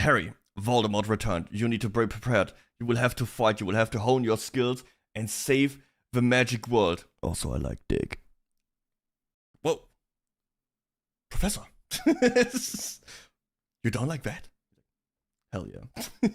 Harry, Voldemort returned. You need to be prepared. You will have to fight. You will have to hone your skills and save the magic world. Also, I like dick. Whoa. Professor. You don't like that? Hell yeah.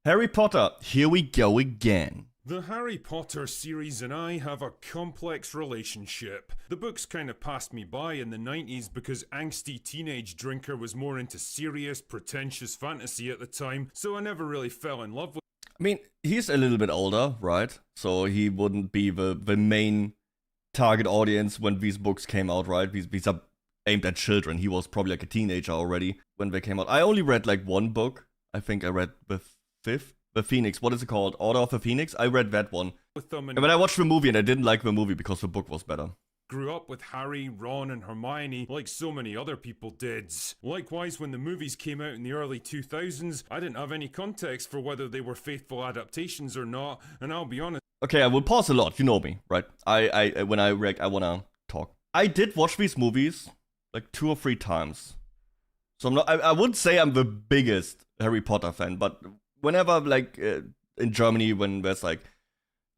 Harry Potter, here we go again. The Harry Potter series and I have a complex relationship. The books kind of passed me by in the 90s because angsty teenage drinker was more into serious, pretentious fantasy at the time, so I never really fell in love with. I mean, he's a little bit older, right? So he wouldn't be the main target audience when these books came out, right? These are aimed at children. He was probably like a teenager already when they came out. I only read like one book. I think I read the Phoenix. What is it called? Order of the Phoenix? I read that one. With them and when I watched the movie, and I didn't like the movie because the book was better. Grew up with Harry, Ron, and Hermione like so many other people did. Likewise, when the movies came out in the early 2000s, I didn't have any context for whether they were faithful adaptations or not, and I'll be honest. Okay, I will pause a lot. You know me, right? When I react, I wanna talk. I did watch these movies like 2 or 3 times. So I wouldn't say I'm the biggest Harry Potter fan, but whenever, like, in Germany, when there's, like,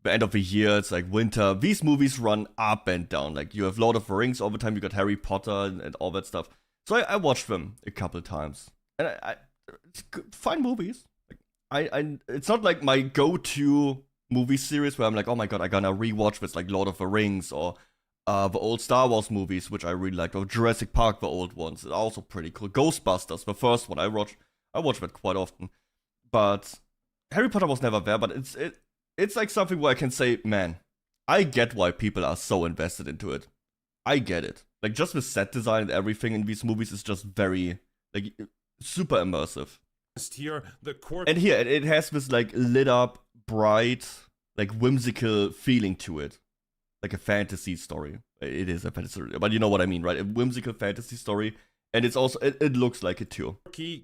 the end of the year, it's, like, winter, these movies run up and down. Like, you have Lord of the Rings all the time, you got Harry Potter and all that stuff. So I watched them a couple times. And it's fine movies. Like, it's not, like, my go-to movie series where I'm like, oh my god, I'm gonna rewatch this, like, Lord of the Rings or the old Star Wars movies, which I really liked, or Jurassic Park, the old ones, are also pretty cool. Ghostbusters, the first one, I watch that quite often. But Harry Potter was never there, but it's like something where I can say, man, I get why people are so invested into it. I get it. Like, just the set design and everything in these movies is just very, like, super immersive. Here, and here, it has this, like, lit up, bright, like, whimsical feeling to it. Like a fantasy story. It is a fantasy story, but you know what I mean, right? A whimsical fantasy story. And it's also, it looks like it too.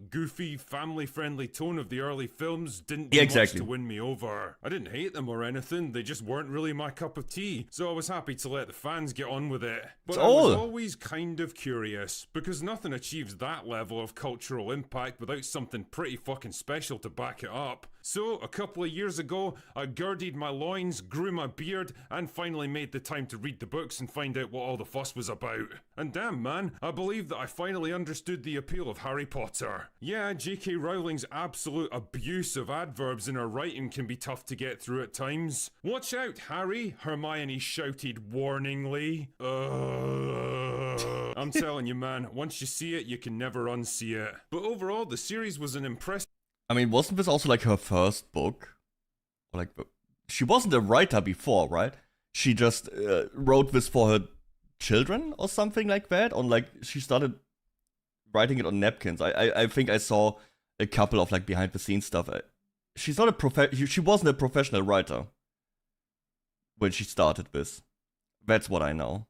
Goofy, family-friendly tone of the early films didn't do much to win me over. I didn't hate them or anything, they just weren't really my cup of tea. So I was happy to let the fans get on with it. But I was always kind of curious, because nothing achieves that level of cultural impact without something pretty fucking special to back it up. So, a couple of years ago, I girded my loins, grew my beard, and finally made the time to read the books and find out what all the fuss was about. And damn man, I believe that I finally understood the appeal of Harry Potter. Yeah, J.K. Rowling's absolute abuse of adverbs in her writing can be tough to get through at times. Watch out, Harry, Hermione shouted warningly. I'm telling you man, once you see it, you can never unsee it. But overall, the series was an impressive. I mean, wasn't this also like her first book? Or like, she wasn't a writer before, right? She just wrote this for her children or something like that. On like, she started writing it on napkins. I think I saw a couple of like behind the scenes stuff. She's not she wasn't a professional writer when she started this. That's what I know.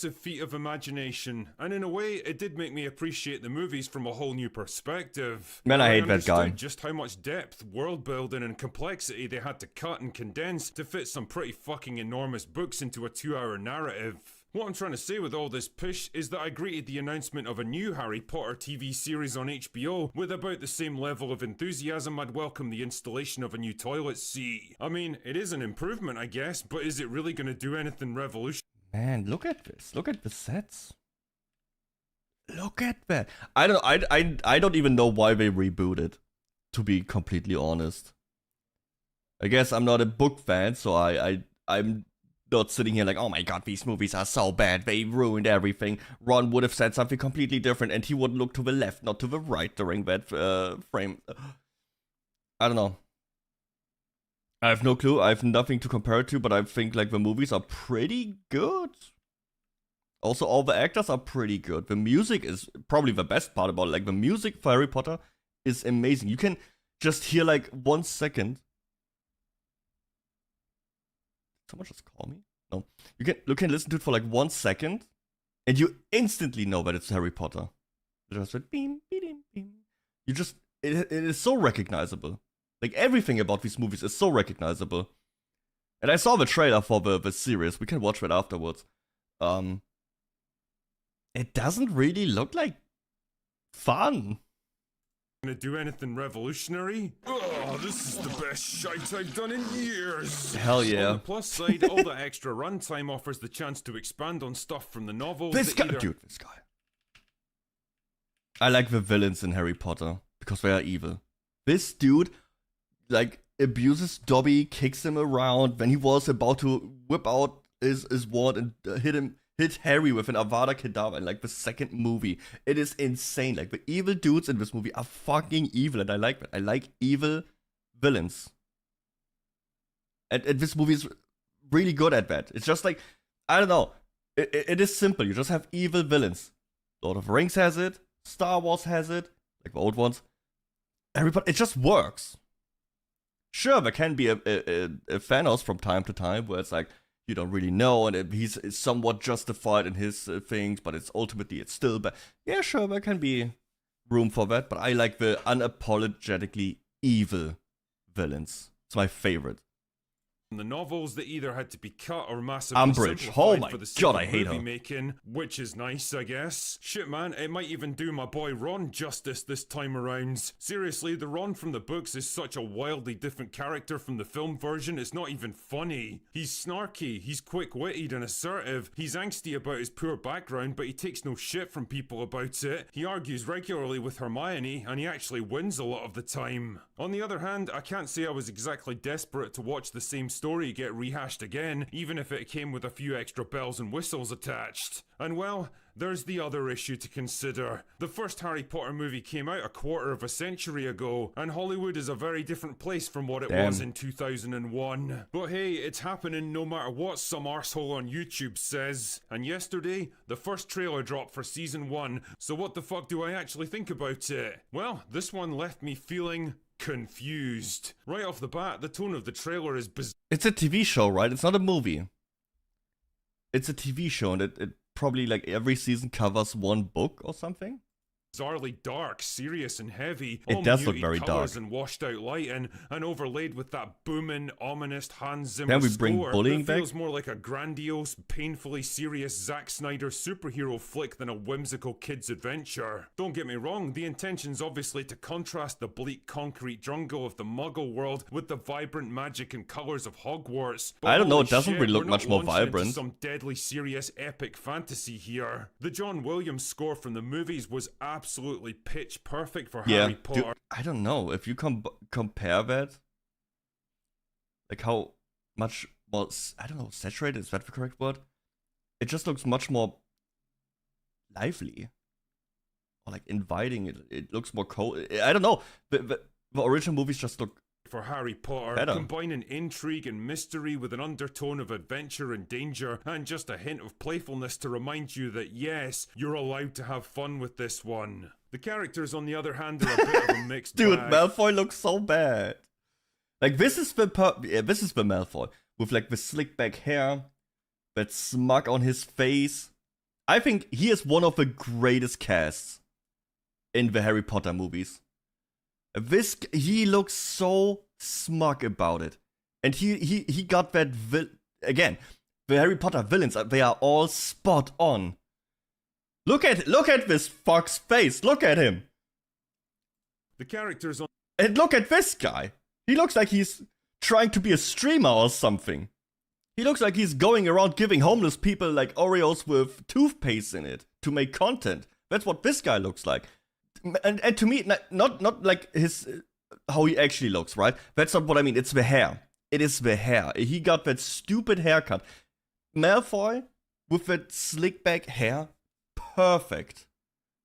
A feat of imagination, and in a way, it did make me appreciate the movies from a whole new perspective. Man, I hate that guy. Just how much depth, world building, and complexity they had to cut and condense to fit some pretty fucking enormous books into a 2-hour narrative. What I'm trying to say with all this push is that I greeted the announcement of a new Harry Potter TV series on HBO with about the same level of enthusiasm I'd welcome the installation of a new toilet seat. I mean, it is an improvement, I guess, but is it really going to do anything revolutionary? Man, look at this. Look at the sets. Look at that. I don't even know why they rebooted, to be completely honest. I guess I'm not a book fan, so I'm not sitting here like, oh my god, these movies are so bad, they ruined everything. Ron would have said something completely different and he would look to the left, not to the right during that frame. I don't know. I have no clue. I have nothing to compare it to, but I think like the movies are pretty good. Also, all the actors are pretty good. The music is probably the best part about it. Like the music for Harry Potter is amazing. You can just hear like 1 second. Someone just call me? No. You can listen to it for like 1 second, and you instantly know that it's Harry Potter. It just went beam, beam, beam. You just it is so recognizable. Like, everything about these movies is so recognizable. And I saw the trailer for the series. We can watch that afterwards. It doesn't really look like fun. gonna do anything revolutionary? Oh, this is the best shite I've done in years. Hell yeah. On the plus side, all the extra runtime offers the chance to expand on stuff from the novels. This guy. I like the villains in Harry Potter because they are evil. This dude, like, abuses Dobby, kicks him around when he was about to whip out his wand and hit Harry with an Avada Kedavra in like the second movie. It is insane. Like, the evil dudes in this movie are fucking evil, and I like that. I like evil villains. And this movie is really good at that. It's just like, I don't know. It is simple. You just have evil villains. Lord of the Rings has it. Star Wars has it. Like the old ones. Everybody, it just works. Sure, there can be a Thanos from time to time where it's like, you don't really know, and he's somewhat justified in his things, but it's still bad. Yeah, sure, there can be room for that, but I like the unapologetically evil villains. It's my favorite. The novels that either had to be cut or massively Umbridge. Oh my for the god, I hate her. Making, which is nice, I guess. Shit, man, it might even do my boy Ron justice this time around. Seriously, the Ron from the books is such a wildly different character from the film version, it's not even funny. He's snarky, he's quick-witted and assertive, he's angsty about his poor background, but he takes no shit from people about it. He argues regularly with Hermione, and he actually wins a lot of the time. On the other hand, I can't say I was exactly desperate to watch the same story get rehashed again, even if it came with a few extra bells and whistles attached. And well, there's the other issue to consider. The first Harry Potter movie came out a quarter of a century ago, and Hollywood is a very different place from what it was in 2001. But hey, it's happening no matter what some arsehole on YouTube says. And yesterday, the first trailer dropped for season 1, so what the fuck do I actually think about it? Well, this one left me feeling confused. Right off the bat, the tone of the trailer is bizarre. It's a TV show, right? It's not a movie. It's a TV show, and it probably, like, every season covers one book or something. Bizarrely dark, serious and heavy. It does look very dark. And washed out lighting, and overlaid with that booming, ominous Hans Zimmer Can we bring score bullying that back? feels more like a grandiose, painfully serious Zack Snyder superhero flick than a whimsical kid's adventure. Don't get me wrong, the intention's obviously to contrast the bleak concrete jungle of the Muggle world with the vibrant magic and colors of Hogwarts. But I don't know, holy it doesn't shit, really look we're much not more launching into vibrant. some deadly serious epic fantasy here. The John Williams score from the movies was absolutely pitch perfect for Harry Potter. Dude, I don't know if you compare that, like how much more, I don't know, saturated, is that the correct word? It just looks much more lively, or like inviting. It looks more cold. I don't know. The original movies just look for Harry Potter, better. Combining intrigue and mystery with an undertone of adventure and danger, and just a hint of playfulness to remind you that yes, you're allowed to have fun with this one. The characters, on the other hand, are a bit of a mixed Dude, bag. Malfoy looks so bad. Like, this is the Malfoy with like the slick back hair, that smug on his face. I think he is one of the greatest casts in the Harry Potter movies. He looks so smug about it, and he got that again. The Harry Potter villains, they are all spot on. Look at this fuck's face. Look at him. The characters on And look at this guy. He looks like he's trying to be a streamer or something. He looks like he's going around giving homeless people like Oreos with toothpaste in it to make content. That's what this guy looks like. And to me, not like his how he actually looks, right? That's not what I mean. It's the hair. It is the hair. He got that stupid haircut. Malfoy with that slick back hair, perfect,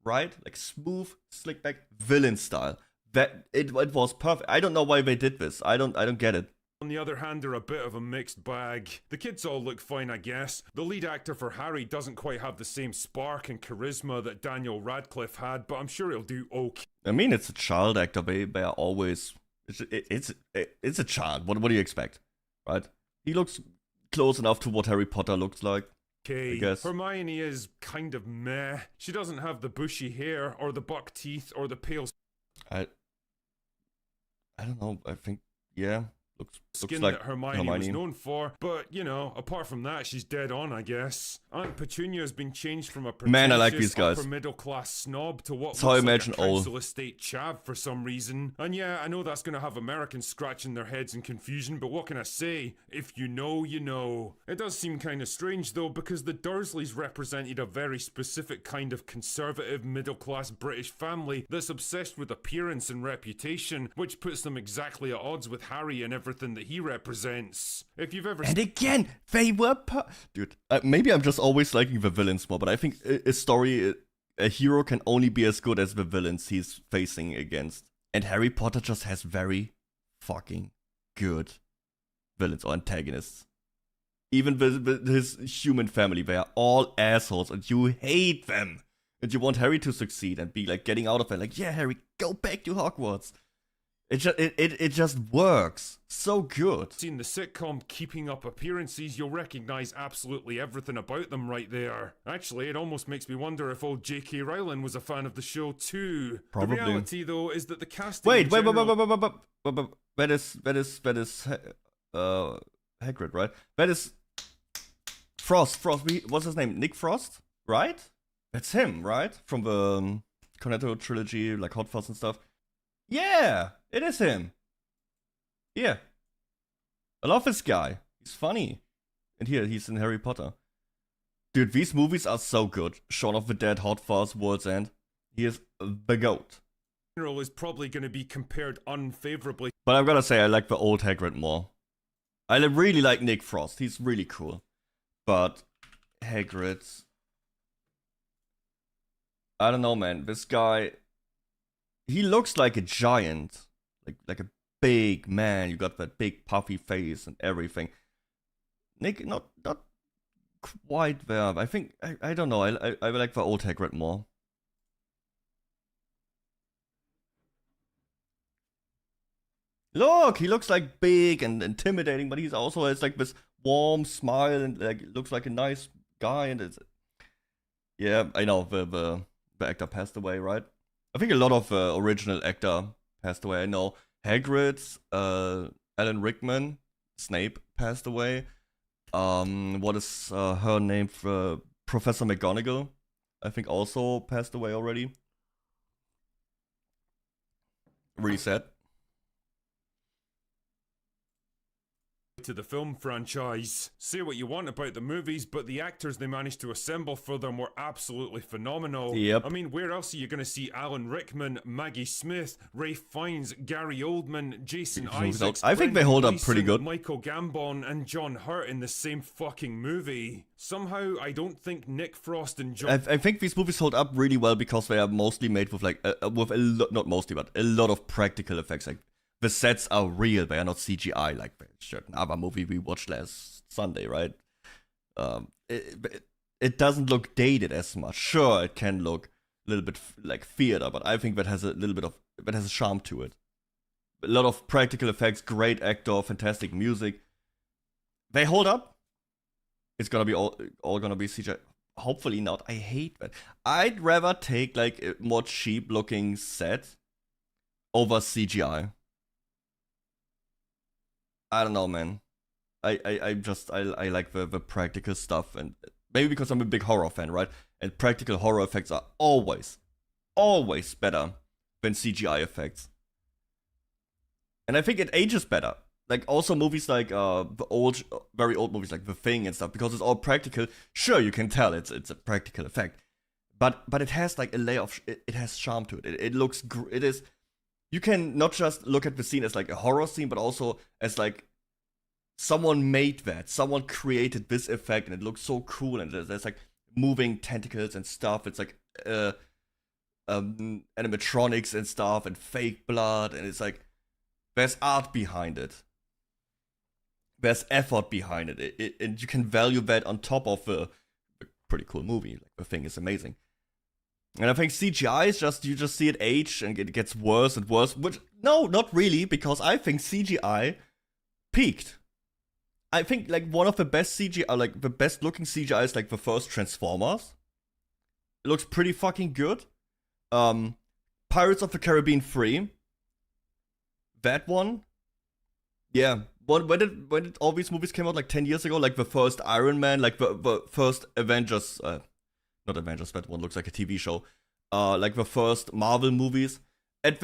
right? Like smooth, slick back villain style. That it was perfect. I don't know why they did this. I don't get it. On the other hand, are a bit of a mixed bag. The kids all look fine, I guess. The lead actor for Harry doesn't quite have the same spark and charisma that Daniel Radcliffe had, but I'm sure he'll do okay. I mean, it's a child actor. They are always it's a child. What do you expect, right? He looks close enough to what Harry Potter looks like. I guess. Hermione is kind of meh. She doesn't have the bushy hair or the buck teeth or the pale. I don't know. I think yeah. Skin like that Hermione was known for, but you know, apart from that, she's dead on, I guess. Aunt Petunia has been changed from a pretentious I like these guys. upper middle class snob to what looks like a council estate chav for some reason. And yeah, I know that's gonna have Americans scratching their heads in confusion, but what can I say? If you know, you know. It does seem kind of strange though, because the Dursleys represented a very specific kind of conservative middle class British family that's obsessed with appearance and reputation, which puts them exactly at odds with Harry and everything that he represents. If you've ever... And again, they were... Dude, maybe I'm just always liking the villains more, but I think a hero can only be as good as the villains he's facing against. And Harry Potter just has very fucking good villains or antagonists. Even with his human family, they are all assholes and you hate them. And you want Harry to succeed and be like getting out of it. Like, yeah, Harry, go back to Hogwarts. It just works so good. Seen the sitcom Keeping Up Appearances, you'll recognize absolutely everything about them right there. Actually, it almost makes me wonder if old J.K. Rowling was a fan of the show too. Probably. The reality, though, is that the casting. Wait. That is Hagrid, right? That is Frost. What's his name? Nick Frost, right? That's him, right? From the Cornetto trilogy, like Hot Fuzz and stuff. Yeah, it is him. Yeah. I love this guy. He's funny. And here, he's in Harry Potter. Dude, these movies are so good. Shaun of the Dead, Hot Fuzz, World's End. He is the GOAT. Is probably going to be compared unfavorably. But I'm gonna say I like the old Hagrid more. I really like Nick Frost. He's really cool. But Hagrid... I don't know, man. This guy... He looks like a giant, like a big man. You got that big puffy face and everything. Nick, not quite there. I think I don't know. I like the old Hagrid more. Look, he looks like big and intimidating, but he's also has like this warm smile and like looks like a nice guy. And it's yeah, I know the actor passed away, right? I think a lot of original actor passed away. I know Hagrid, Alan Rickman, Snape passed away. What is her name? Professor McGonagall, I think also passed away already. Really sad. To the film franchise. Say what you want about the movies, but the actors they managed to assemble for them were absolutely phenomenal. Yep. I mean, where else are you going to see Alan Rickman, Maggie Smith, Ralph Fiennes, Gary Oldman, Jason Isaacs, I think they hold up pretty good. Michael Gambon and John Hurt in the same fucking movie. Somehow, I don't think Nick Frost and John... I think these movies hold up really well because they are mostly made with like with a lot, not mostly, but a lot of practical effects. Like the sets are real; they are not CGI like a certain other movie we watched last Sunday, right? It doesn't look dated as much. Sure, it can look a little bit like theater, but I think that has a charm to it. A lot of practical effects, great actor, fantastic music. They hold up. It's gonna be all gonna be CGI. Hopefully not. I hate that. I'd rather take like a more cheap looking set over CGI. I don't know, man. I like the practical stuff, and maybe because I'm a big horror fan, right? And practical horror effects are always better than CGI effects. And I think it ages better. Like also movies like the very old movies like The Thing and stuff, because it's all practical. Sure, you can tell it's a practical effect, but it has like a layer of it has charm to it. It looks it is. You can not just look at the scene as like a horror scene, but also as like someone made that. Someone created this effect, and it looks so cool. And there's like moving tentacles and stuff. It's like animatronics and stuff, and fake blood, and it's like there's art behind it. There's effort behind it. And you can value that on top of a pretty cool movie. Like The Thing is amazing. And I think CGI is just, you just see it age and it gets worse and worse. Which, no, not really, because I think CGI peaked. I think like one of the best CGI, like the best looking CGI is like the first Transformers. It looks pretty fucking good. Pirates of the Caribbean 3. That one. Yeah. When did all these movies came out? Like 10 years ago? Like the first Iron Man, like the first Avengers, not Avengers, that one looks like a TV show. Like the first Marvel movies.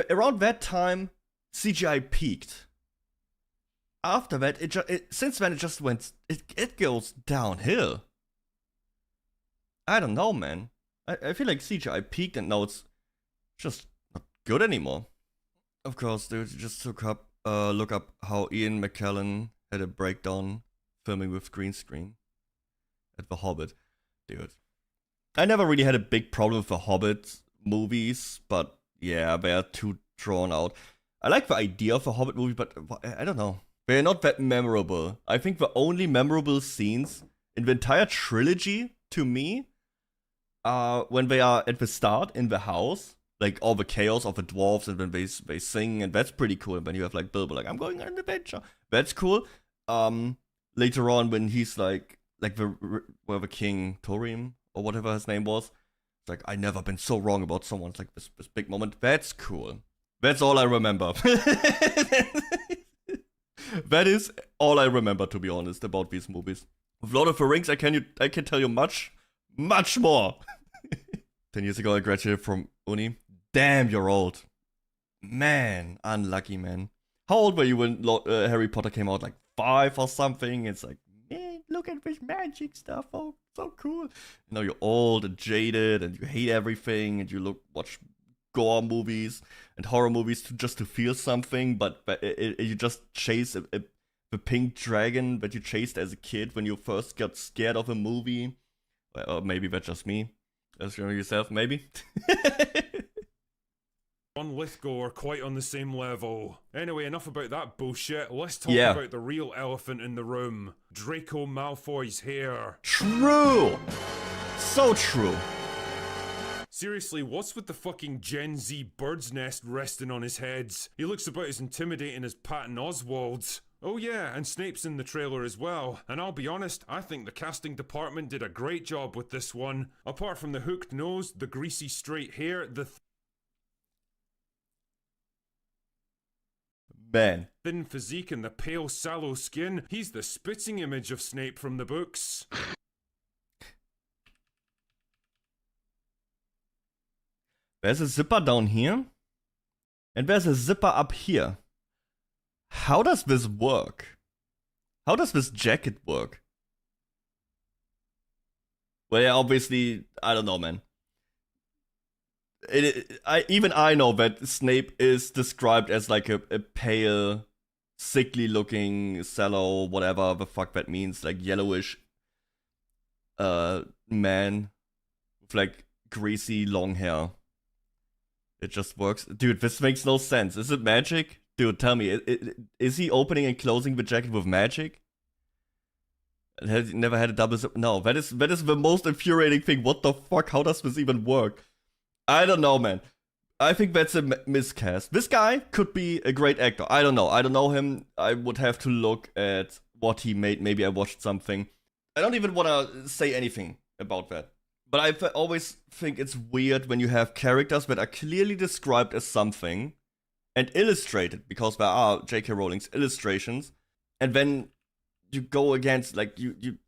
Around that time, CGI peaked. After that, since then it just went, it goes downhill. I don't know, man. I feel like CGI peaked and now it's just not good anymore. Of course, dude, just look up how Ian McKellen had a breakdown filming with green screen at The Hobbit. Dude. I never really had a big problem with The Hobbit movies, but yeah, they are too drawn out. I like the idea of a Hobbit movie, but I don't know. They're not that memorable. I think the only memorable scenes in the entire trilogy, to me, are when they are at the start in the house. Like all the chaos of the dwarves and when they sing, and that's pretty cool. And when you have like Bilbo, like, I'm going on an adventure. That's cool. Later on when he's like the king Thorim or whatever his name was, it's like, I never been so wrong about someone. It's like this big moment. That's cool. That's all I remember. That is all I remember, to be honest, about these movies. With Lord of the Rings, I can tell you much more. 10 years ago, I graduated from uni. Damn, you're old. Man, unlucky, man. How old were you when Harry Potter came out? Like 5 or something? It's like, man, look at this magic stuff. Oh, so cool. You know, you're old and jaded and you hate everything and you watch gore movies and horror movies just to feel something, but you just chase the pink dragon that you chased as a kid when you first got scared of a movie. Or maybe that's just me. That's yourself, maybe. On Lithgow are quite on the same level. Anyway, enough about that bullshit. Let's talk about the real elephant in the room. Draco Malfoy's hair. True! So true. Seriously, what's with the fucking Gen Z bird's nest resting on his head? He looks about as intimidating as Patton Oswalt. Oh yeah, and Snape's in the trailer as well. And I'll be honest, I think the casting department did a great job with this one. Apart from the hooked nose, the greasy straight hair, the thin physique and the pale sallow skin, he's the spitting image of Snape from the books. There's a zipper down here, and there's a zipper up here. How does this work? How does this jacket work? Well, yeah, obviously, I don't know, man. Even I know that Snape is described as like a pale, sickly looking, sallow, whatever the fuck that means, like yellowish man with like greasy long hair. It just works. Dude, this makes no sense. Is it magic? Dude, tell me, is he opening and closing the jacket with magic? Has he never had a double zip? No, that is the most infuriating thing. What the fuck? How does this even work? I don't know, man. I think that's a miscast. This guy could be a great actor. I don't know. I don't know him. I would have to look at what he made. Maybe I watched something. I don't even want to say anything about that. But I always think it's weird when you have characters that are clearly described as something and illustrated, because there are J.K. Rowling's illustrations, and then you go against, like, you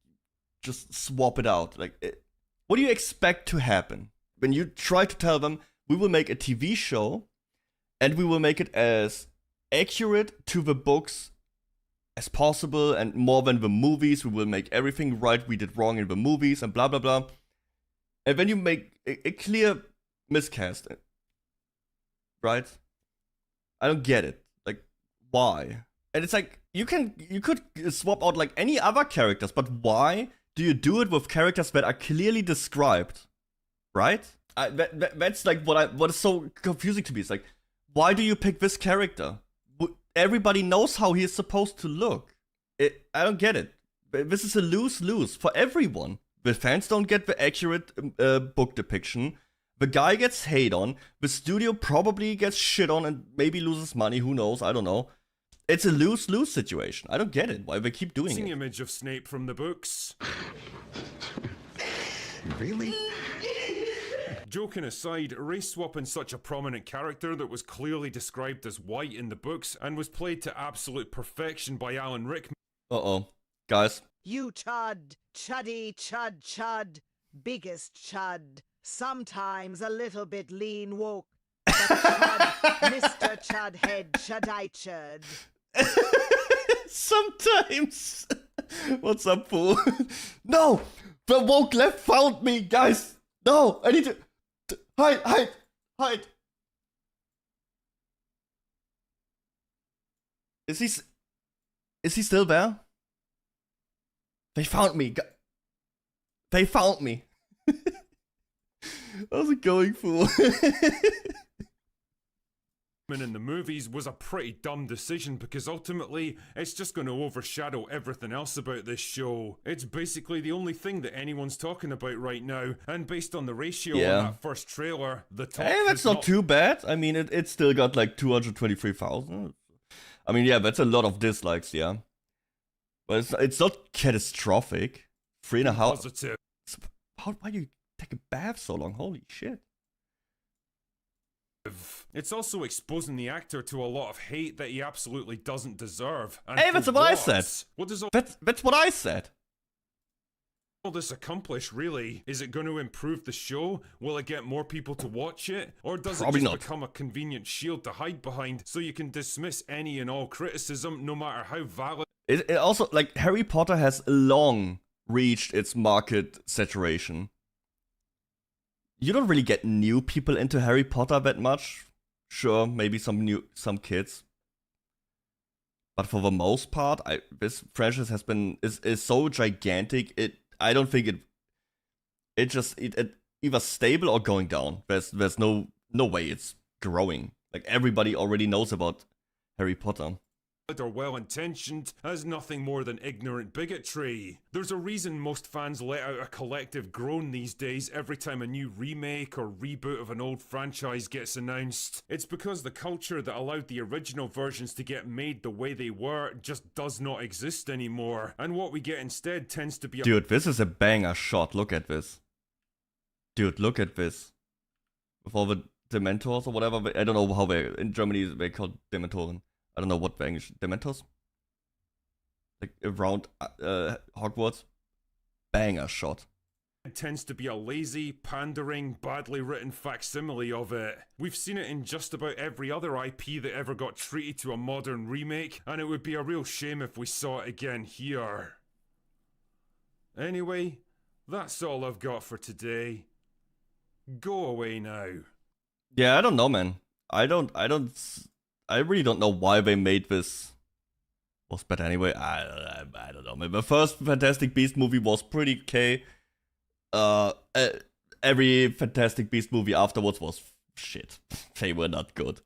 just swap it out. Like, what do you expect to happen when you try to tell them, we will make a TV show, and we will make it as accurate to the books as possible, and more than the movies, we will make everything right we did wrong in the movies, and blah, blah, blah. And then you make a clear miscast, right? I don't get it. Like, why? And it's like, you could swap out like any other characters, but why do you do it with characters that are clearly described, right? That's like what is so confusing to me. It's like, why do you pick this character? Everybody knows how he is supposed to look. I don't get it. This is a lose-lose for everyone. The fans don't get the accurate book depiction. The guy gets hate on. The studio probably gets shit on and maybe loses money. Who knows? I don't know. It's a lose-lose situation. I don't get it. Why they keep doing it. Image of Snape from the books. Really? Joking aside, race swapping such a prominent character that was clearly described as white in the books and was played to absolute perfection by Alan Rickman. Uh-oh. Guys. You chud, chuddy, chud, chud, biggest chud, sometimes a little bit lean woke, but chud, Mr. Chudhead, chudai chud. Sometimes. What's up, fool? No! The woke left found me, guys! No! I need to... Hide! Is he still there? They found me. They found me. How's it going, fool? In the movies was a pretty dumb decision because ultimately it's just going to overshadow everything else about this show. It's basically the only thing that anyone's talking about right now, and based on the ratio on that first trailer, the top. Hey, that's not too bad. I mean, it still got like 223,000. I mean, yeah, that's a lot of dislikes, yeah. But it's not catastrophic. 3.5. Positive. Why do you take a bath so long? Holy shit. It's also exposing the actor to a lot of hate that he absolutely doesn't deserve. And hey, that's what I said. What does all that's what I said. All this accomplish, really? Is it going to improve the show? Will it get more people to watch it? Or does it just become a convenient shield to hide behind so you can dismiss any and all criticism, no matter how valid? It also, like, Harry Potter has long reached its market saturation. You don't really get new people into Harry Potter that much. Sure, maybe some kids. But for the most part, this franchise is so gigantic. I don't think it either stable or going down. There's no way it's growing. Like, everybody already knows about Harry Potter. Or well-intentioned as nothing more than ignorant bigotry. There's a reason most fans let out a collective groan these days every time a new remake or reboot of an old franchise gets announced. It's because the culture that allowed the original versions to get made the way they were just does not exist anymore. And what we get instead tends to be Dude, this is a banger shot. Look at this. Dude, look at this. With all the Dementors or whatever. I don't know how in Germany they call Dementoren. I don't know what the English Dementors. Like around Hogwarts. Banger shot. It tends to be a lazy, pandering, badly written facsimile of it. We've seen it in just about every other IP that ever got treated to a modern remake, and it would be a real shame if we saw it again here. Anyway, that's all I've got for today. Go away now. Yeah, I don't know, man. I really don't know why they made this. But anyway, I don't know. Man. The first Fantastic Beast movie was pretty okay. Every Fantastic Beast movie afterwards was shit. They were not good.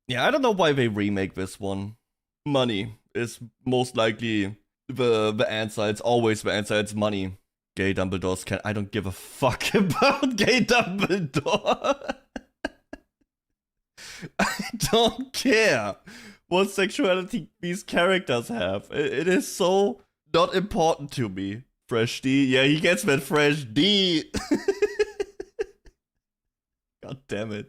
Yeah, I don't know why they remake this one. Money is most likely the answer. It's always the answer. It's money. Gay Dumbledores I don't give a fuck about gay Dumbledore. I don't care what sexuality these characters have. It is so not important to me. Fresh D. Yeah, he gets that fresh D. God damn it.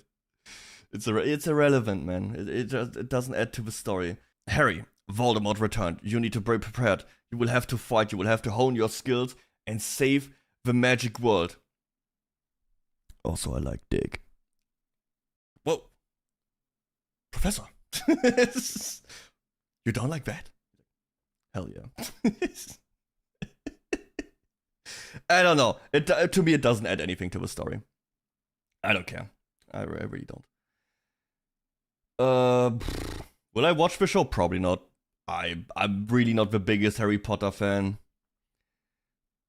It's irrelevant, man. It doesn't add to the story. Harry, Voldemort returned. You need to be prepared. You will have to fight. You will have to hone your skills and save the magic world. Also, I like Dick. Whoa. Professor. You don't like that? Hell yeah. I don't know. To me, it doesn't add anything to the story. I don't care. I really don't. Will I watch the show? Probably not. I'm really not the biggest Harry Potter fan.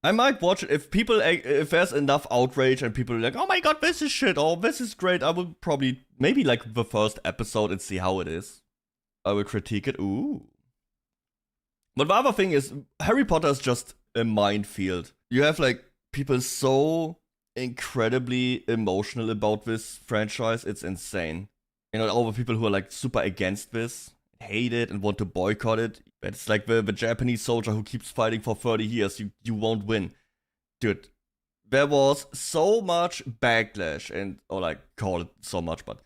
I might watch it if there's enough outrage and people are like, oh my god, this is shit, oh, this is great. I will probably, maybe like the first episode and see how it is. I will critique it. Ooh. But the other thing is, Harry Potter is just a minefield. You have like people so incredibly emotional about this franchise, it's insane. You know, all the people who are like super against this, hate it and want to boycott it. It's like the Japanese soldier who keeps fighting for 30 years. You won't win. Dude, there was so much backlash, and, or like, call it so much, but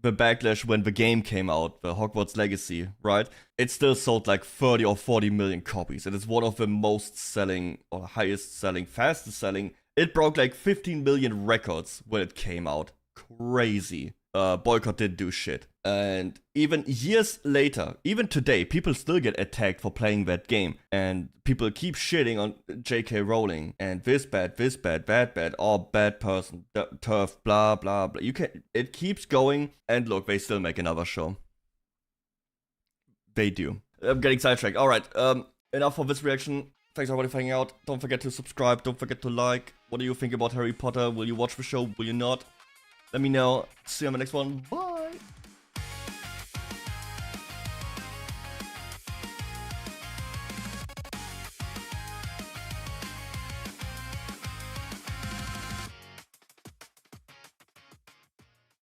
the backlash when the game came out, the Hogwarts Legacy, right? It still sold like 30 or 40 million copies. It is one of the most selling, or highest selling, fastest selling. It broke like 15 million records when it came out. Crazy. Boycott didn't do shit. And even years later, even today, people still get attacked for playing that game. And people keep shitting on J.K. Rowling. And this bad, bad, or bad person, turf, blah, blah, blah. It keeps going. And look, they still make another show. They do. I'm getting sidetracked. Alright, enough for this reaction. Thanks everybody for hanging out. Don't forget to subscribe. Don't forget to like. What do you think about Harry Potter? Will you watch the show? Will you not? Let me know. See you on the next one. Bye.